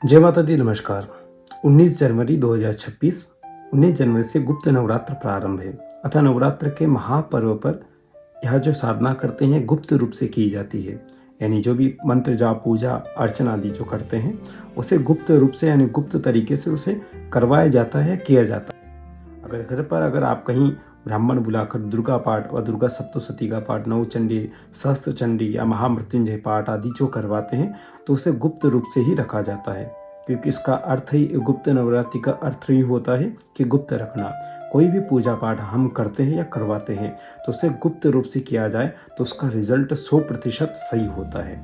जय माता दी, नमस्कार। 19 जनवरी 2026, 19 जनवरी से गुप्त नवरात्र प्रारंभ है। अतः नवरात्र के महापर्व पर यह जो साधना करते हैं गुप्त रूप से की जाती है। यानी जो भी मंत्र जाप पूजा अर्चना आदि जो करते हैं उसे गुप्त रूप से यानी गुप्त तरीके से उसे करवाया जाता है, किया जाता है। अगर घर पर आप कहीं ब्राह्मण बुलाकर दुर्गा पाठ व दुर्गा सप्तशती का पाठ, नौ चंडी, सहस्त्र चंडी या महामृत्युंजय पाठ आदि जो करवाते हैं तो उसे गुप्त रूप से ही रखा जाता है, क्योंकि इसका अर्थ ही गुप्त नवरात्रि का अर्थ ही होता है कि गुप्त रखना। कोई भी पूजा पाठ हम करते हैं या करवाते हैं तो उसे गुप्त रूप से किया जाए तो उसका रिजल्ट 100% सही होता है।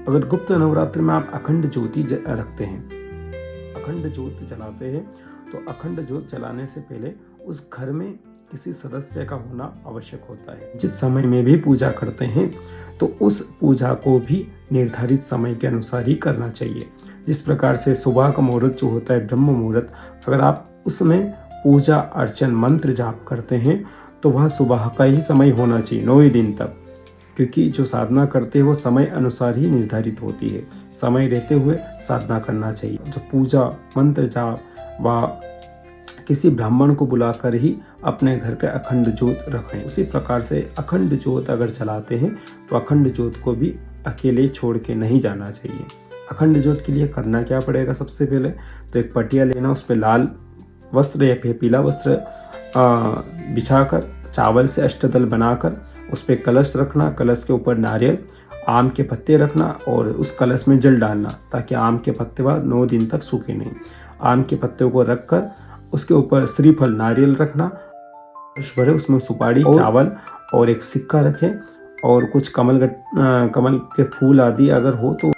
अगर गुप्त नवरात्र में आप अखंड ज्योति रखते हैं, अखंड ज्योत जलाते हैं, तो अखंड ज्योत जलाने से पहले उस घर में किसी सदस्य का होना आवश्यक होता है। जिस समय में भी पूजा करते हैं तो उस पूजा को भी निर्धारित समय के अनुसार ही करना चाहिए। जिस प्रकार से सुबह का मुहूर्त जो होता है ब्रह्म मुहूर्त, अगर आप उसमें पूजा अर्चन मंत्र जाप करते हैं तो वह सुबह का ही समय होना चाहिए 9 दिन तक, क्योंकि जो साधना करते हैं वो समय अनुसार ही निर्धारित होती है। समय रहते हुए साधना करना चाहिए। जो पूजा मंत्र जाप व किसी ब्राह्मण को बुलाकर ही अपने घर पे अखंड ज्योत रखें। उसी प्रकार से अखंड ज्योत अगर जलाते हैं तो अखंड ज्योत को भी अकेले छोड़ के नहीं जाना चाहिए। अखंड ज्योत के लिए करना क्या पड़ेगा? सबसे पहले तो एक पटिया लेना, उस पर लाल वस्त्र या फिर पीला वस्त्र बिछाकर चावल से अष्टदल बनाकर उस पर कलश रखना, कलश के ऊपर नारियल आम के पत्ते रखना और उस कलश में जल डालना, ताकि आम के पत्ते 9 दिन तक सूखे नहीं। आम के पत्ते को रखकर उसके ऊपर श्रीफल नारियल रखना, भरे उसमें सुपारी चावल और एक सिक्का रखें और कुछ कमल के फूल आदि अगर हो तो